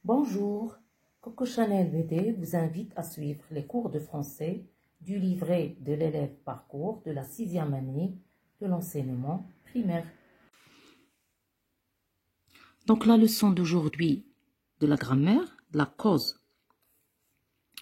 Bonjour, Coco Chanel BD vous invite à suivre les cours de français du livret de l'élève parcours de la 6e année de l'enseignement primaire. Donc la leçon d'aujourd'hui de la grammaire, la cause,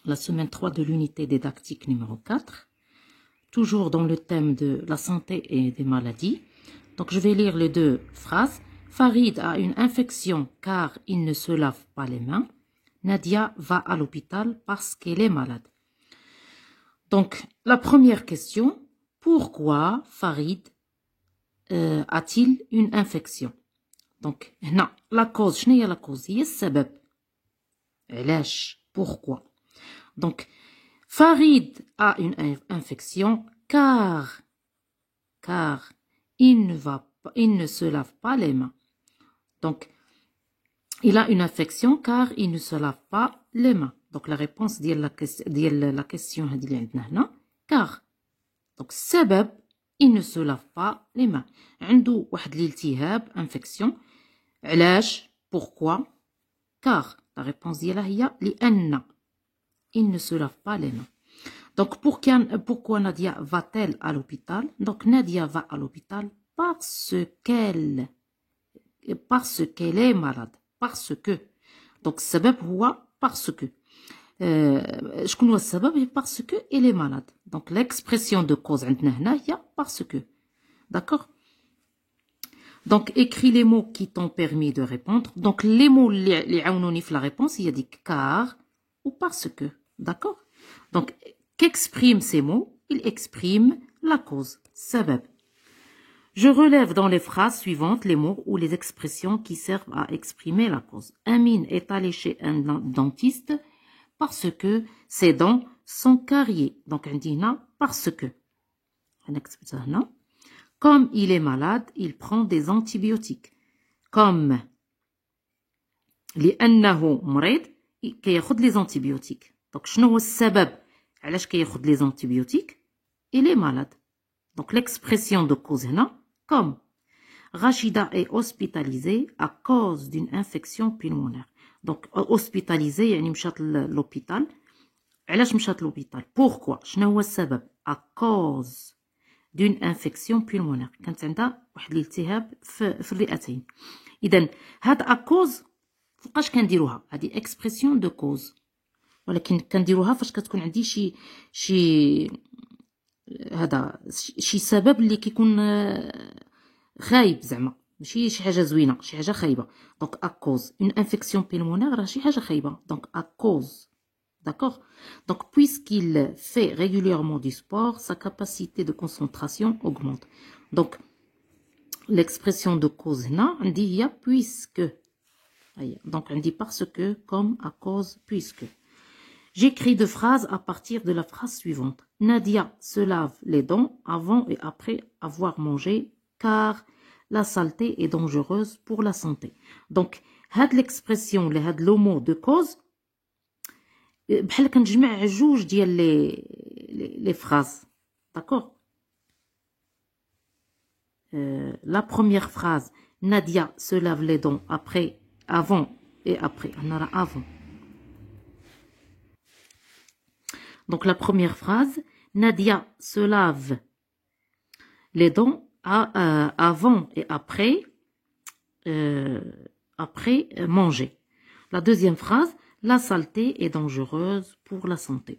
la semaine 3 de l'unité didactique numéro 4, toujours dans le thème de la santé et des maladies. Donc je vais lire les deux phrases. Farid a une infection car il ne se lave pas les mains. Nadia va à l'hôpital parce qu'elle est malade. Donc, la première question, pourquoi Farid a-t-il une infection? Donc, non, la cause, شنو هي la cause? هي السبب. علاش? Pourquoi? Donc, Farid a une infection car il ne se lave pas les mains. Donc, il a une infection car il ne se lave pas les mains. Donc la réponse ديال la question هذه اللي عندنا هنا car. Donc السبب il ne se lave pas les mains. عنده واحد الالتهاب infection. علاش? Pourquoi? Car la réponse ديالها هي لأن il ne se lave pas les mains. Donc pourquoi Nadia va-t-elle à l'hôpital? Donc Nadia va à l'hôpital parce qu'elle est malade. Parce que. Donc السبب هو parce que. شكون هو السبب؟ parce que elle est malade. Donc l'expression de cause عندنا هنا هي parce que. D'accord? Donc écris les mots qui t'ont permis de répondre. Donc les mots اللي يعاونوني في la réponse هي ديك car ou parce que. D'accord? Donc qu'expriment ces mots? Ils expriment la cause. سبب. Je relève dans les phrases suivantes les mots ou les expressions qui servent à exprimer la cause. Amine est allé chez un dentiste parce que ses dents sont carriées. Donc, on dit non parce que. Comme il est malade, il prend des antibiotiques. Comme لأنه مريض كياخد les antibiotiques. Donc, شنو هو السبب علاش كياخد les antibiotiques? Il est malade. Donc, l'expression de cause هنا comme Rachida est hospitalisée à cause d'une infection pulmonaire. Donc hospitalisée يعني مشات l'hôpital. علاش مشات l'hôpital? Pourquoi? شنو هو السبب? À cause d'une infection pulmonaire. كانت عندها واحد الالتهاب في الرئتين. إذن هاد à cause فوقاش كنديروها؟ هذه expression de cause. ولكن كنديروها فاش كتكون عندي شي سبب اللي كيكون خايب زعما ماشي شي حاجه زوينه شي حاجه خايبه. دونك à cause une infection pulmonaire راه شي حاجه خايبه. دونك à cause. D'accord? Donc puisqu'il fait régulièrement du sport, sa capacité de concentration augmente. Donc l'expression de cause هنا عندي هي puisque. Donc عندي parce que, comme, à cause, puisque. J'écris deux phrases à partir de la phrase suivante. Nadia se lave les dents avant et après avoir mangé car la saleté est dangereuse pour la santé. Donc, هاد l'expression, هاد le mot de cause, بحال كنجمع جوج ديال les phrases. D'accord? La première phrase, Nadia se lave les dents avant et après. On aura avant. Donc la première phrase, Nadia se lave les dents avant et après manger. La deuxième phrase, la saleté est dangereuse pour la santé.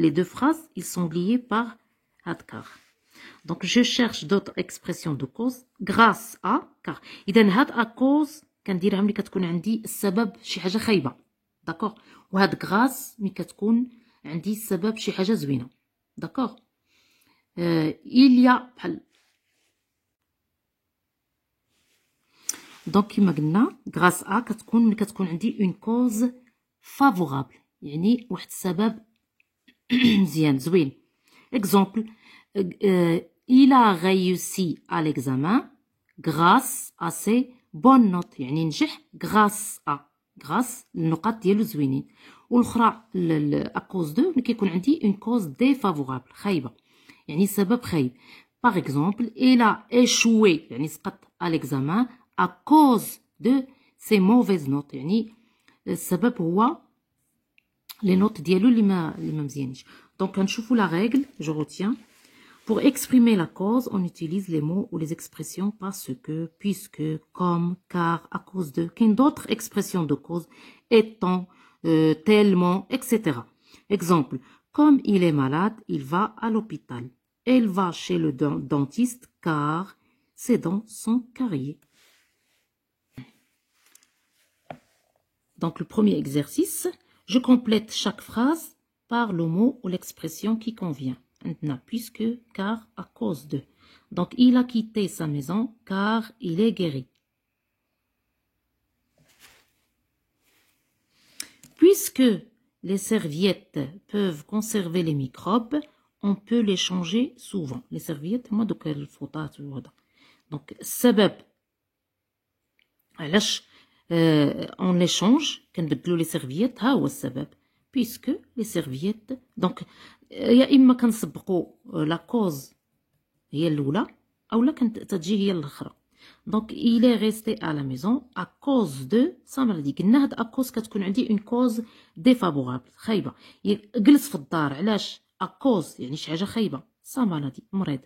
Les deux phrases, ils sont liés par hadkar. Donc je cherche d'autres expressions de cause grâce à car. إذن هاد à cause كنديرها ملي كتكون عندي السبب شي حاجة خايبة. داكوغ. وهاد grâce ملي كتكون عندي السبب شي حاجة زوينة. داكوغ. il y a بحال دونك كيما قلنا grâce à كتكون ملي كتكون عندي une cause favorable يعني واحد السبب مزيان زوين. exemple il a réussi à l'examen grâce à ses bonnes notes يعني نجح grâce النقاط ديالو زوينين. والاخرى à cause de ملي كيكون عندي une cause défavorable خايبه يعني سبب خايب. par exemple il a échoué يعني سقط à l'examen à cause de ses mauvaises notes يعني السبب هو les notes ديالو اللي ما مزيانينش. Donc نشوفوا la règle, je retiens. Pour exprimer la cause, on utilise les mots ou les expressions parce que, puisque, comme, car, à cause de, qu'une d'autres expressions de cause, étant, tellement, etc. Exemple, comme il est malade, il va à l'hôpital. Elle va chez le dentiste car ses dents sont carriées. Donc le premier exercice, je complète chaque phrase par le mot ou l'expression qui convient. Puisque, car, à cause de. Donc, il a quitté sa maison car il est guéri. Puisque les serviettes peuvent conserver les microbes, on peut les changer souvent. Les serviettes, moi, donc, donc, sabab. On les change, les serviettes, puisque les serviettes, donc, يا إما كنسبقوا لا كوز هي الأولى أو لا كتجي هي الأخرى. دونك il est resté à la maison à cause de ça مالدي قلنا هاد أكوز كتكون عندي une cause défavorable خايبة. جلس في الدار علاش أكوز يعني شي حاجة خايبة ça مالدي مريض.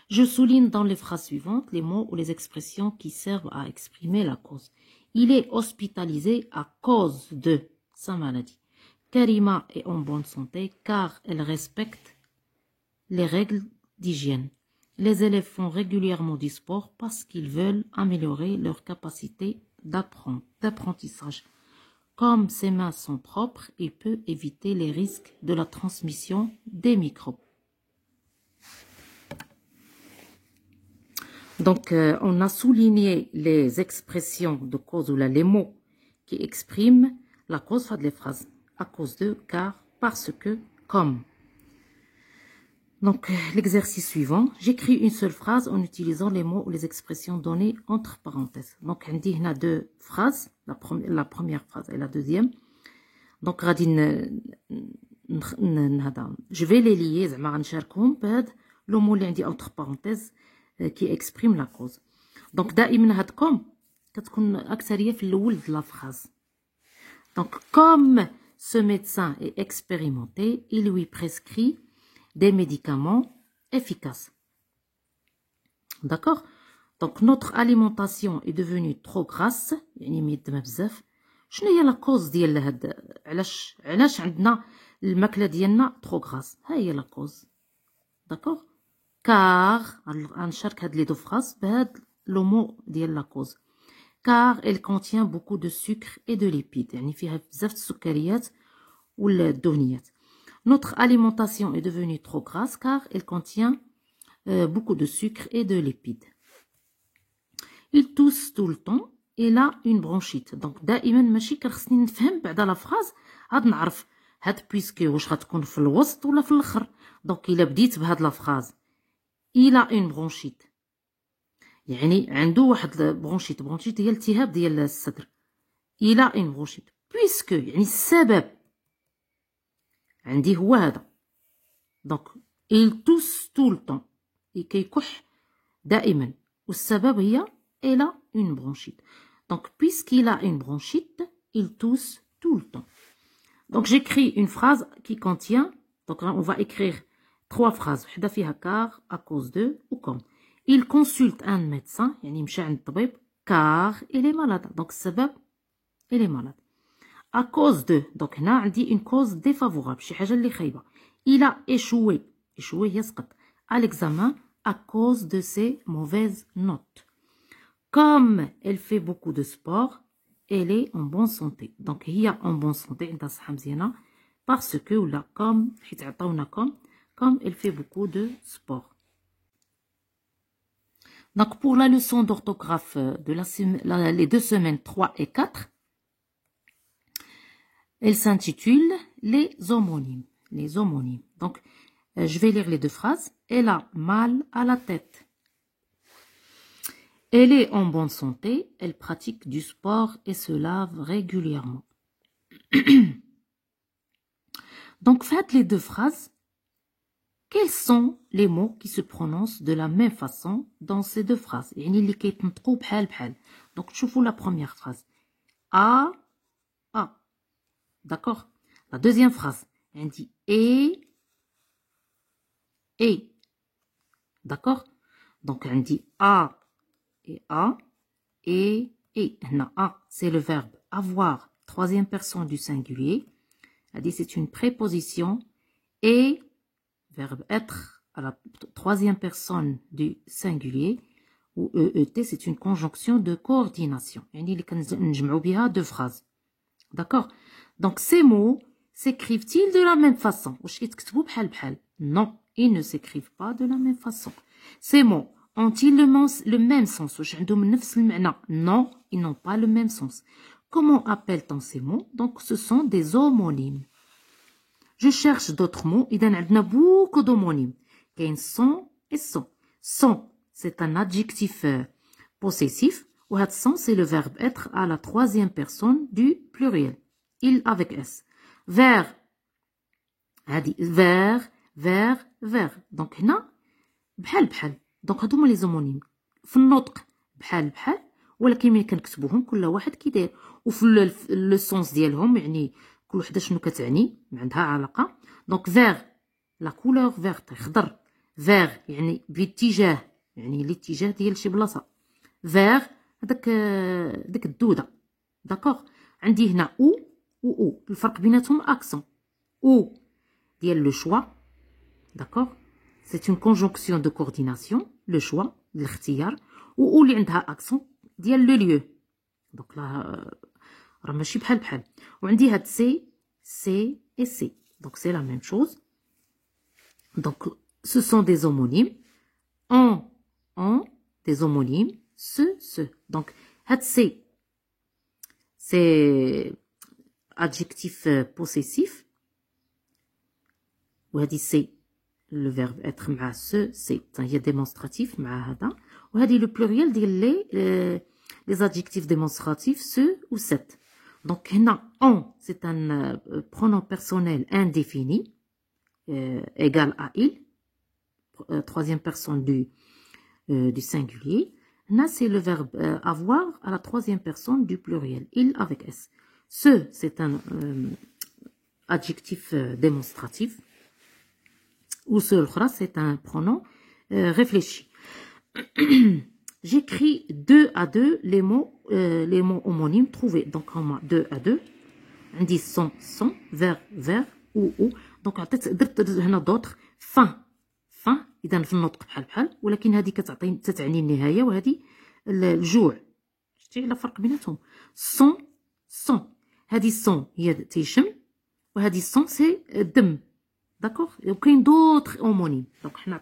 Je souligne dans les phrases suivantes les mots ou les expressions qui servent à exprimer la cause. Il est hospitalisé à cause de sa maladie. Karima est en bonne santé car elle respecte les règles d'hygiène. Les élèves font régulièrement du sport parce qu'ils veulent améliorer leur capacité d'apprentissage. Comme ses mains sont propres, il peut éviter les risques de la transmission des microbes. Donc, on a souligné les expressions de cause ou là, les mots qui expriment la cause de les phrases. À cause de, car, parce que, comme. Donc, l'exercice suivant, j'écris une seule phrase en utilisant les mots ou les expressions données entre parenthèses. Donc, on dit, il y a deux phrases, la première phrase et la deuxième. Donc, je vais les lier, le mot qui entre parenthèses qui exprime la cause. Donc, دائما هاد comme كتكون أكثرية في الأول de la phrase. Donc, comme ce médecin est expérimenté, il lui prescrit des médicaments efficaces. D'accord? Donc, notre alimentation est devenue trop grasse. يعني ميدمها بزاف. شنو هي لا كوز ديال هاد علاش عندنا الماكلة ديالنا trop grasse؟ ها هي لا كوز. D'accord? Car, غنشارك هاد لي دو فراس بهاد لو مو ديال لا كوز. Car elle contient beaucoup de sucre et de lipides. يعني فيها بزاف السكريات والدهنيات. Notre alimentation est devenue trop grasse car elle contient beaucoup de sucre et de lipides. Il tousse tout le temps. Il a une bronchite. Donc دائما ماشي كنخصني نفهم بعدا لا فراز عاد نعرف هاد بويسكي واش غتكون في الوسط ولا في الاخر. دونك الا بديت بهاد لا فراز il a une bronchite يعني عنده واحد برونشيت هي التهاب ديال الصدر. il a une bronchite puisque يعني السبب عندي هو هذا. دونك il tousse tout le temps كيكح دائما والسبب هي elle a une bronchite. Donc puisqu'il a une bronchite, il tousse tout le temps. Donc j'écris une phrase qui contient, donc on va écrire 3 phrases. وحده فيها car, à cause de ou comme. Il consulte un médecin, يعني مشى عند الطبيب car il est malade. Donc السبب il est malade. À cause de, donc هنا عندي une cause défavorable, شي حاجة اللي خايبة. Il a échoué هي سقط à l'examen à cause de ses mauvaises notes. Comme elle fait beaucoup de sport, elle est en bonne santé. Donc هي en bonne santé عندها صحة مزيانة parce que ولا comme حيت عطاونا comme elle fait beaucoup de sport. Donc pour la leçon d'orthographe de les 2 semaines 3 et 4, elle s'intitule les homonymes. Les homonymes. Donc je vais lire les 2 phrases. Elle a mal à la tête. Elle est en bonne santé, elle pratique du sport et se lave régulièrement. Donc faites les 2 phrases. Quels sont les mots qui se prononcent de la même façon dans ces 2 phrases? يعني اللي كيتنطقوا بحال. Donc شوفوا la première phrase. A. d'accord. La deuxième phrase on dit et d'accord. Donc on dit a et a et هنا a c'est le verbe avoir troisième personne du singulier. On dit c'est une préposition et verbe être à la troisième personne du singulier ou EET c'est une conjonction de coordination يعني اللي كنجمعوا بها deux phrases. D'accord. Donc ces mots s'écrivent-ils de la même façon? واش كيتكتبوا بحال بحال؟ Non, ils ne s'écrivent pas de la même façon. Ces mots ont-ils le même sens? واش عندهم نفس المعنى؟ Non, ils n'ont pas le même sens. Comment appelle-t-on ces mots? Donc ce sont des homonymes. Je cherche d'autres mots. إذا عندنا beaucoup d'homonymes. كاين sont et sont. Sont, c'est un adjectif possessif. وهاد sont, c'est le verbe être à la troisième personne du pluriel. Il avec S. Vers, هادي vers. Donc هنا بحال بحال. Donc هادو هما لي زومونيم. في النطق بحال ولكن ملي كنكتبوهم كل واحد كيداير وفي لو سونس ديالهم يعني كل وحده شنو كتعني ما عندها علاقه. دونك فيغ لا كولور فيرت خضر. فيغ يعني باتجاه يعني الاتجاه ديال شي بلاصه. فيغ هذاك ديك الدوده. داكوغ. عندي هنا او الفرق بيناتهم اكسون. او ديال لو شوا. داكوغ. C'est une conjonction de coordination, le choix, الاختيار, ou اللي عندها accent ديال le lieu. Donc là, راه ماشي بحال بحال. وعندي هاد C et C. Donc c'est la même chose. Donc ce sont des homonymes. En, des homonymes. Ce. Donc هاد C, c'est adjectif possessif. وهادي C, le verbe être مع ce c'est هي démonstratif مع هذا وهذه le pluriel ديال les adjectifs démonstratifs ce ou cette. Donc هنا on c'est un pronom personnel indéfini égal à il troisième personne du singulier. Là c'est le verbe avoir à la troisième personne du pluriel il avec s. Ce c'est un adjectif démonstratif. Ou ce c'est un pronom réfléchi. J'écris 2 à 2 les mots homonymes trouvés. Donc on a 2 à 2. On dit sont, vers, ou. Donc درت هنا d'autres fin. إذا في النطق بحال ولكن هذه تتعني النهاية وهذه الجوع. شفتي على فرق بيناتهم؟ sont. هذه sont هي تيشم وهذه sont سي الدم. D'accord. Et il y a d'autres homonymes. Donc, on a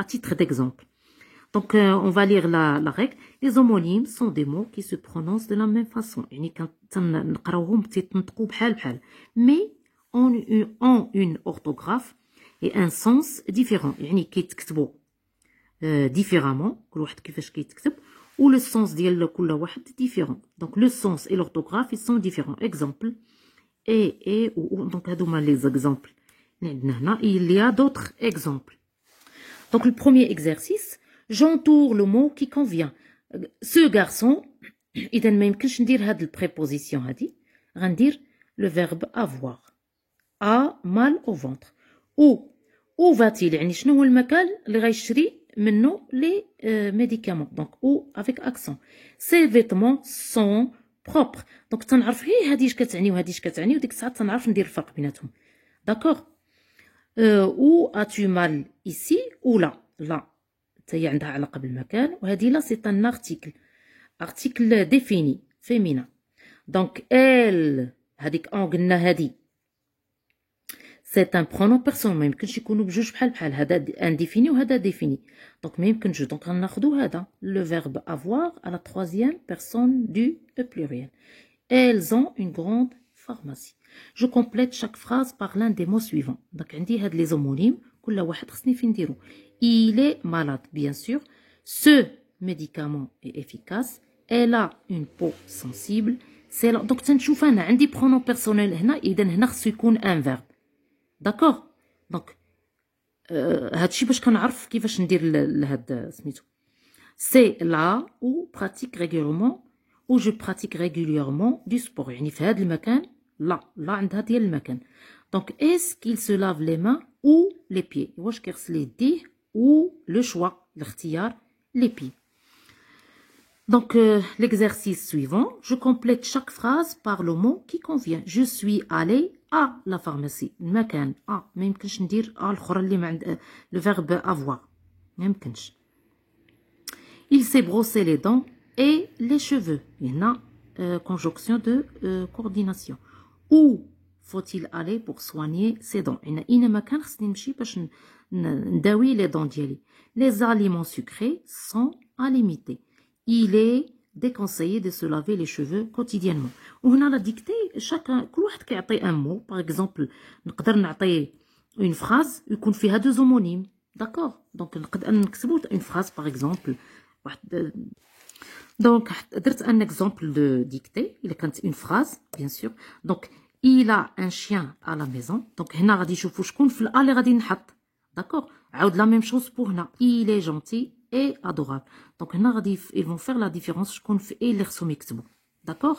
à titre d'exemple. Donc, on va lire la règle. Les homonymes sont des mots qui se prononcent de la même façon. Mais ont une orthographe et un sens différent. Différemment. Ou le sens différent. Donc, le sens et l'orthographe, ils sont différents. Exemple. Et ou donc هادوما les exemples. Il y a d'autres exemples. Donc le premier exercice, j'entoure le mot qui convient. Ce garçon, إذا ما يمكنش ندير هاد البريبوزيسيون هادي غندير le verbe avoir. A mal au ventre. Où va-t-il يعني شنو هو المكان اللي غيشري منه les médicaments. Donc où avec accent. Ses vêtements sont propre. دونك تنعرف هي هادي اش كتعني وهادي اش كتعني وديك الساعه تنعرف ندير الفرق بيناتهم. داكوغ. او اتو مال ايسي او لا حتى هي عندها علاقه بالمكان وهادي لا سي ان ارتيكل ديفيني فيمينا. دونك ال هذيك اون قلنا هادي سي ان برونون بيرسون ما يمكنش يكونوا بجوج بحال هذا انديفيني وهذا ديفيني. دونك ما يمكنش. دونك غناخذوا هذا لو فيرب avoir à la troisième personne du pluriel. Elles ont une grande pharmacie. Je complète chaque phrase par l'un des mots suivants. Donc عندي هاد لي زومونيم كل واحد خصني فين نديرو. Il est malade bien sûr. Ce médicament est efficace. Elle a une peau sensible. C'est là. Donc تنشوف انا عندي pronom personnel هنا اذا هنا خصو يكون un verbe. D'accord. Donc هادشي باش كنعرف كيفاش ندير لهاد سميتو. C'est là où pratique régulièrement ou je pratique régulièrement du sport. يعني في هذا المكان لا عندها ديال المكان. Donc est-ce qu'il se lave les mains ou les pieds؟ واش كيغسل يديه ou le choix الاختيار les pieds. Donc l'exercice suivant, je complète chaque phrase par le mot qui convient. Je suis allé à la pharmacie. المكان ما يمكنش ندير الاخرى اللي ما عند le verbe avoir. ما يمكنش. Il s'est brossé les dents et les cheveux. Il y a conjonction de coordination. Où faut-il aller pour soigner ses dents? Il y a مكان خصني نمشي باش نداوي les dents ديالي. Les aliments sucrés sont à limiter. Il est déconseillé de se laver les cheveux quotidiennement. وهنا لا ديكتي chacun كل واحد كيعطي un mot. Par exemple نقدر نعطي une phrase يكون فيها deux homonymes. D'accord? Donc نقدر نكتبوا une phrase par exemple. Donc درت un exemple de dictée. Il كانت une phrase bien sûr. Donc il a un chien à la maison. Donc هنا غادي نشوفوا شكون في الأ اللي غادي نحط. D'accord? عاود la même chose pour هنا. Il est gentil et adorable. Donc هنا غادي ils vont faire la différence شكون في ايه اللي خصهم يكتبوا. D'accord?